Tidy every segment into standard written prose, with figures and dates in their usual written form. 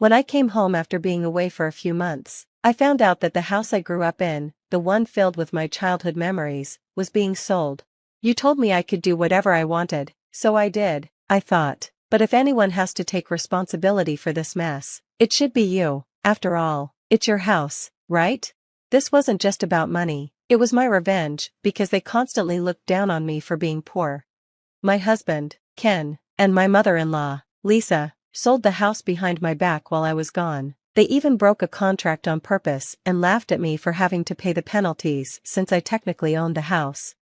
When I came home after being away for a few months, I found out that the house I grew up in, the one filled with my childhood memories, was being sold. You told me I could do whatever I wanted, so I did, I thought. But if anyone has to take responsibility for this mess, it should be you. After all, it's your house, right? This wasn't just about money, it was my revenge, because they constantly looked down on me for being poor. My husband, Ken, and my mother-in-law, Lisa, sold the house behind my back while I was gone. They even broke a contract on purpose and laughed at me for having to pay the penalties since I technically owned the house.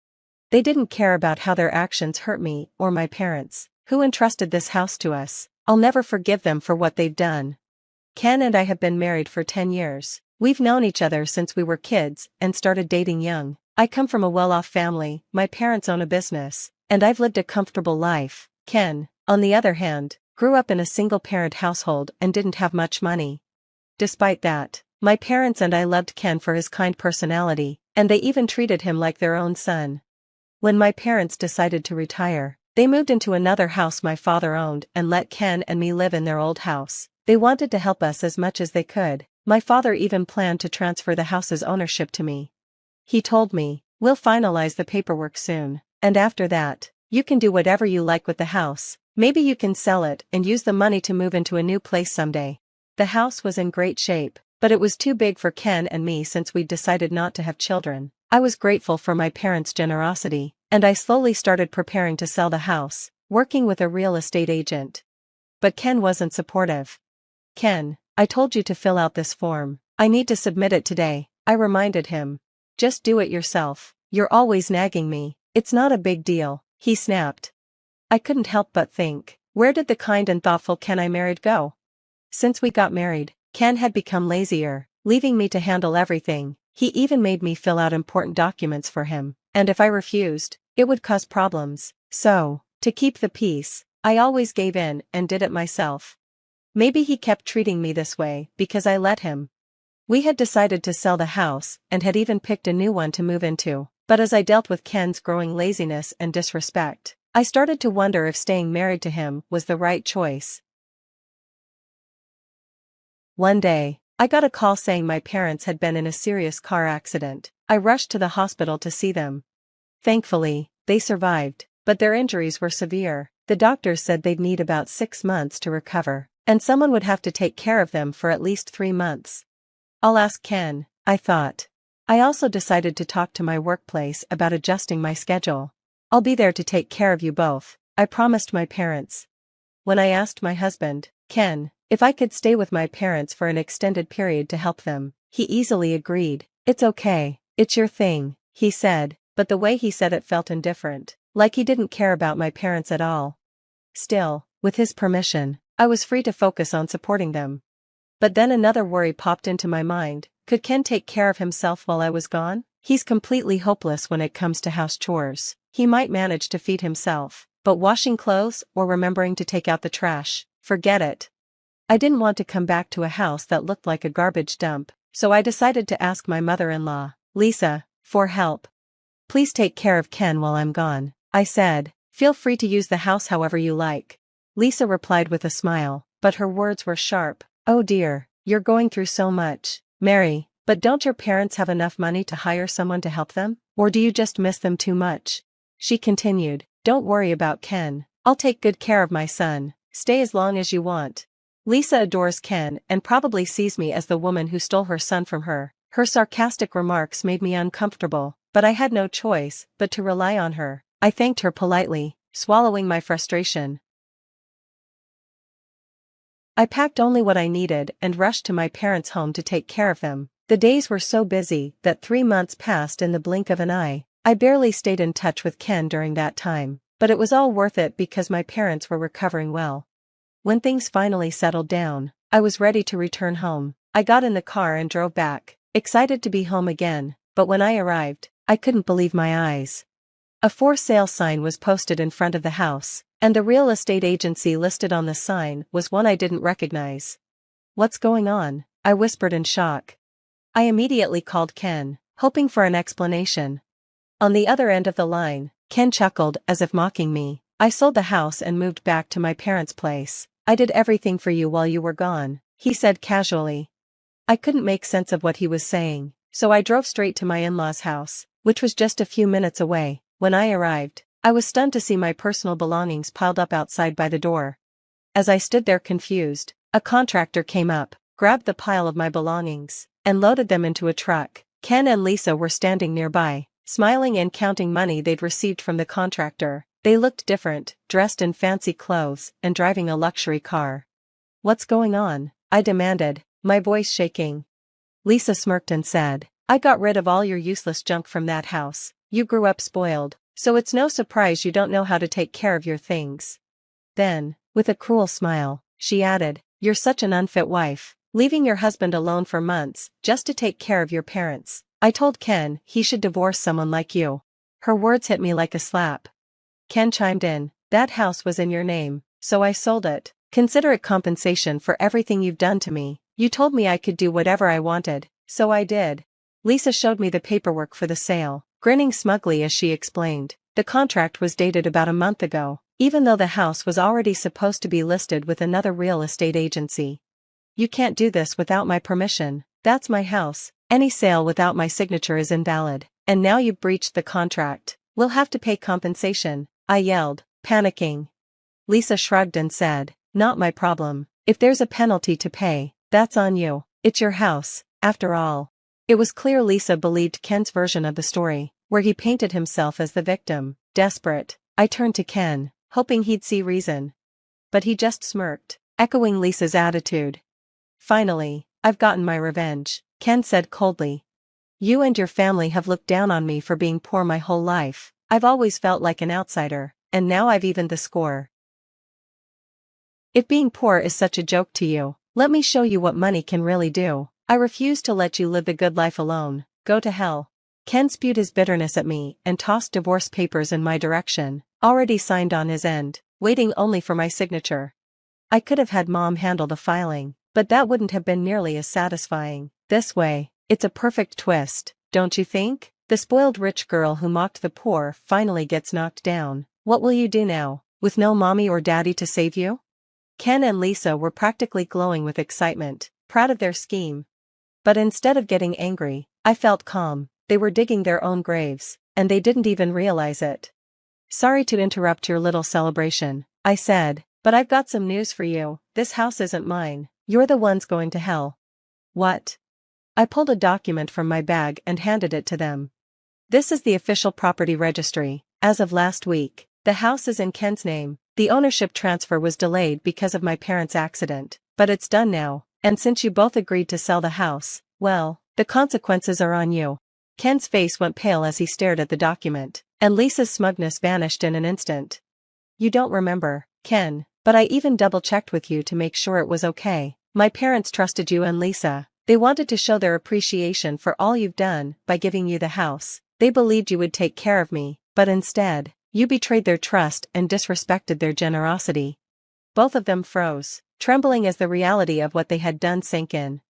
They didn't care about how their actions hurt me or my parents, who entrusted this house to us. I'll never forgive them for what they've done. Ken and I have been married for 10 years. We've known each other since we were kids and started dating young. I come from a well-off family, my parents own a business, and I've lived a comfortable life. Ken, on the other hand, grew up in a single-parent household and didn't have much money. Despite that, my parents and I loved Ken for his kind personality, and they even treated him like their own son. When my parents decided to retire, they moved into another house my father owned and let Ken and me live in their old house. They wanted to help us as much as they could. My father even planned to transfer the house's ownership to me. He told me, "We'll finalize the paperwork soon, and after that, you can do whatever you like with the house. Maybe you can sell it and use the money to move into a new place someday." The house was in great shape, but it was too big for Ken and me since we'd decided not to have children. I was grateful for my parents' generosity, and I slowly started preparing to sell the house, working with a real estate agent. But Ken wasn't supportive. "Ken, I told you to fill out this form. I need to submit it today," I reminded him. "Just do it yourself. You're always nagging me. It's not a big deal," he snapped. I couldn't help but think, where did the kind and thoughtful Ken I married go? Since we got married, Ken had become lazier, leaving me to handle everything. He even made me fill out important documents for him, and if I refused, it would cause problems. So, to keep the peace, I always gave in and did it myself. Maybe he kept treating me this way because I let him. We had decided to sell the house and had even picked a new one to move into, but as I dealt with Ken's growing laziness and disrespect, I started to wonder if staying married to him was the right choice. One day, I got a call saying my parents had been in a serious car accident. I rushed to the hospital to see them. Thankfully, they survived, but their injuries were severe. The doctors said they'd need about 6 months to recover, and someone would have to take care of them for at least 3 months. I'll ask Ken, I thought. I also decided to talk to my workplace about adjusting my schedule. "I'll be there to take care of you both," I promised my parents. When I asked my husband, Ken, if I could stay with my parents for an extended period to help them, he easily agreed. "It's okay, it's your thing," he said, but the way he said it felt indifferent, like he didn't care about my parents at all. Still, with his permission, I was free to focus on supporting them. But then another worry popped into my mind. Could Ken take care of himself while I was gone? He's completely hopeless when it comes to house chores. He might manage to feed himself, but washing clothes or remembering to take out the trash, forget it. I didn't want to come back to a house that looked like a garbage dump, so I decided to ask my mother-in-law, Lisa, for help. "Please take care of Ken while I'm gone," I said. "Feel free to use the house however you like." Lisa replied with a smile, but her words were sharp. "Oh dear, you're going through so much, Mary, but don't your parents have enough money to hire someone to help them? Or do you just miss them too much?" She continued, "Don't worry about Ken. I'll take good care of my son. Stay as long as you want." Lisa adores Ken and probably sees me as the woman who stole her son from her. Her sarcastic remarks made me uncomfortable, but I had no choice but to rely on her. I thanked her politely, swallowing my frustration. I packed only what I needed and rushed to my parents' home to take care of them. The days were so busy that 3 months passed in the blink of an eye. I barely stayed in touch with Ken during that time, but it was all worth it because my parents were recovering well. When things finally settled down, I was ready to return home. I got in the car and drove back, excited to be home again, but when I arrived, I couldn't believe my eyes. A for sale sign was posted in front of the house, and the real estate agency listed on the sign was one I didn't recognize. "What's going on?" I whispered in shock. I immediately called Ken, hoping for an explanation. On the other end of the line, Ken chuckled as if mocking me. "I sold the house and moved back to my parents' place. I did everything for you while you were gone. he said casually. I couldn't make sense of what he was saying, so I drove straight to my in-laws' house, which was just a few minutes away. When I arrived, I was stunned to see my personal belongings piled up outside by the door. As I stood there confused, a contractor came up, grabbed the pile of my belongings, and loaded them into a truck. Ken and Lisa were standing nearby, smiling and counting money they'd received from the contractor. They looked different, dressed in fancy clothes, and driving a luxury car. "What's going on?" I demanded, my voice shaking. Lisa smirked and said, "I got rid of all your useless junk from that house. You grew up spoiled, so it's no surprise you don't know how to take care of your things." Then, with a cruel smile, she added, "You're such an unfit wife, leaving your husband alone for months just to take care of your parents. I told Ken he should divorce someone like you." Her words hit me like a slap. Ken chimed in, "That house was in your name, so I sold it. Consider it compensation for everything you've done to me. You told me I could do whatever I wanted, so I did." Lisa showed me the paperwork for the sale, grinning smugly as she explained. The contract was dated about a month ago, even though the house was already supposed to be listed with another real estate agency. "You can't do this without my permission. That's my house. Any sale without my signature is invalid, and now you've breached the contract. We'll have to pay compensation," I yelled, panicking. Lisa shrugged and said, "Not my problem. If there's a penalty to pay, that's on you. It's your house, after all." It was clear Lisa believed Ken's version of the story, where he painted himself as the victim. Desperate, I turned to Ken, hoping he'd see reason. But he just smirked, echoing Lisa's attitude. "Finally, I've gotten my revenge," Ken said coldly. "You and your family have looked down on me for being poor my whole life. I've always felt like an outsider, and now I've evened the score. If being poor is such a joke to you, let me show you what money can really do. I refuse to let you live the good life alone. Go to hell." Ken spewed his bitterness at me and tossed divorce papers in my direction, already signed on his end, waiting only for my signature. I could have had Mom handle the filing, but that wouldn't have been nearly as satisfying. This way, it's a perfect twist, don't you think? The spoiled rich girl who mocked the poor finally gets knocked down. What will you do now, with no mommy or daddy to save you? Ken and Lisa were practically glowing with excitement, proud of their scheme. But instead of getting angry, I felt calm. They were digging their own graves, and they didn't even realize it. "Sorry to interrupt your little celebration," I said, "but I've got some news for you. This house isn't mine. You're the ones going to hell." "What?" I pulled a document from my bag and handed it to them. "This is the official property registry. As of last week, the house is in Ken's name. The ownership transfer was delayed because of my parents' accident, but it's done now, and since you both agreed to sell the house, well, the consequences are on you." Ken's face went pale as he stared at the document, and Lisa's smugness vanished in an instant. "You don't remember, Ken, but I even double-checked with you to make sure it was okay. My parents trusted you and Lisa. They wanted to show their appreciation for all you've done by giving you the house. They believed you would take care of me, but instead, you betrayed their trust and disrespected their generosity." Both of them froze, trembling as the reality of what they had done sank in.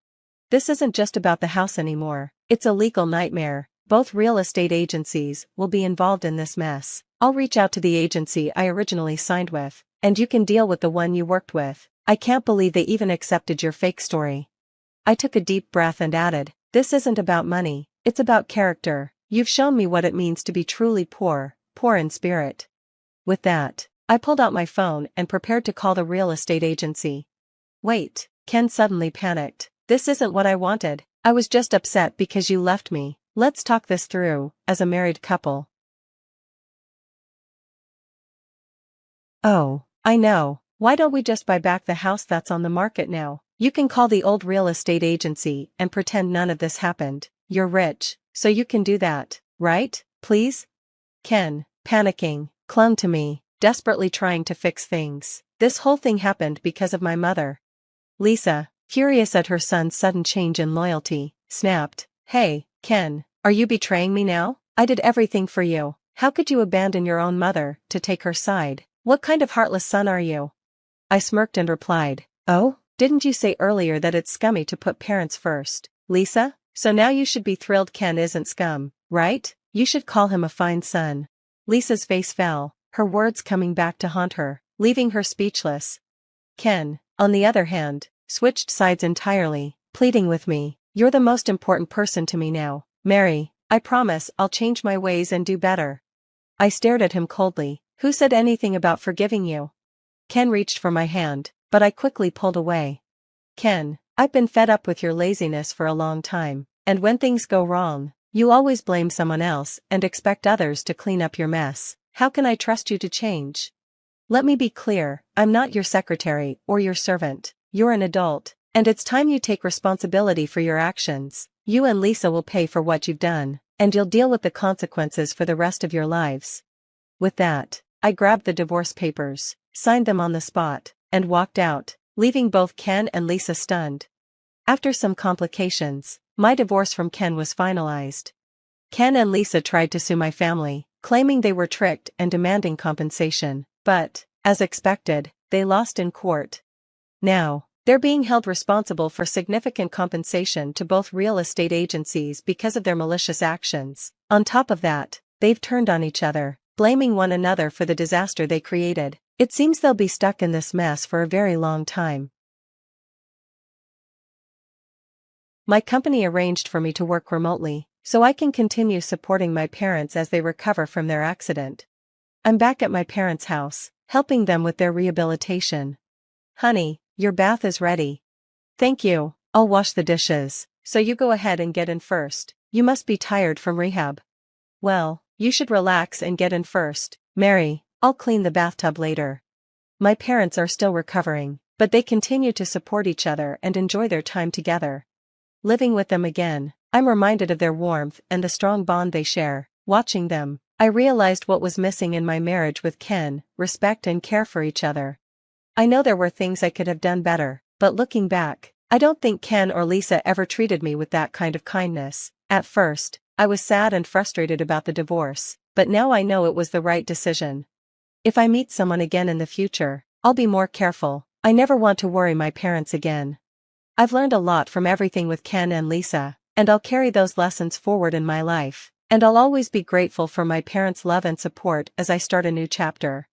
This isn't just about the house anymore. It's a legal nightmare. Both real estate agencies will be involved in this mess. I'll reach out to the agency I originally signed with, and you can deal with the one you worked with. I can't believe they even accepted your fake story." I took a deep breath and added, "This isn't about money, it's about character. You've shown me what it means to be truly poor in spirit." With that, I pulled out my phone and prepared to call the real estate agency. "Wait," Ken suddenly panicked. "This isn't what I wanted. I was just upset because you left me. Let's talk this through, as a married couple." "Oh, I know. Why don't we just buy back the house that's on the market now? You can call the old real estate agency and pretend none of this happened. You're rich, so you can do that, right? Please?" Ken, panicking, clung to me, desperately trying to fix things. This whole thing happened because of my mother. Lisa, furious at her son's sudden change in loyalty, snapped, "Hey, Ken, are you betraying me now? I did everything for you. How could you abandon your own mother to take her side? What kind of heartless son are you?" I smirked and replied, "Oh, didn't you say earlier that it's scummy to put parents first, Lisa? So now you should be thrilled Ken isn't scum, right? You should call him a fine son." Lisa's face fell, her words coming back to haunt her, leaving her speechless. Ken, on the other hand, switched sides entirely, pleading with me. You're the most important person to me now, Mary. I promise I'll change my ways and do better. I stared at him coldly. Who said anything about forgiving you? Ken reached for my hand, but I quickly pulled away. Ken, I've been fed up with your laziness for a long time, and when things go wrong, you always blame someone else and expect others to clean up your mess. How can I trust you to change? Let me be clear, I'm not your secretary or your servant. You're an adult, and it's time you take responsibility for your actions. You and Lisa will pay for what you've done, and you'll deal with the consequences for the rest of your lives. With that, I grabbed the divorce papers, signed them on the spot, and walked out, leaving both Ken and Lisa stunned. After some complications, my divorce from Ken was finalized. Ken and Lisa tried to sue my family, claiming they were tricked and demanding compensation, but, as expected, they lost in court. Now, they're being held responsible for significant compensation to both real estate agencies because of their malicious actions. On top of that, they've turned on each other, blaming one another for the disaster they created. It seems they'll be stuck in this mess for a very long time. My company arranged for me to work remotely, so I can continue supporting my parents as they recover from their accident. I'm back at my parents' house, helping them with their rehabilitation. Honey, your bath is ready. Thank you, I'll wash the dishes, so you go ahead and get in first. You must be tired from rehab. Well, you should relax and get in first, Mary. I'll clean the bathtub later. My parents are still recovering, but they continue to support each other and enjoy their time together. Living with them again, I'm reminded of their warmth and the strong bond they share. Watching them, I realized what was missing in my marriage with Ken: respect and care for each other. I know there were things I could have done better, but looking back, I don't think Ken or Lisa ever treated me with that kind of kindness. At first, I was sad and frustrated about the divorce, but now I know it was the right decision. If I meet someone again in the future, I'll be more careful. I never want to worry my parents again. I've learned a lot from everything with Ken and Lisa, and I'll carry those lessons forward in my life, and I'll always be grateful for my parents' love and support as I start a new chapter.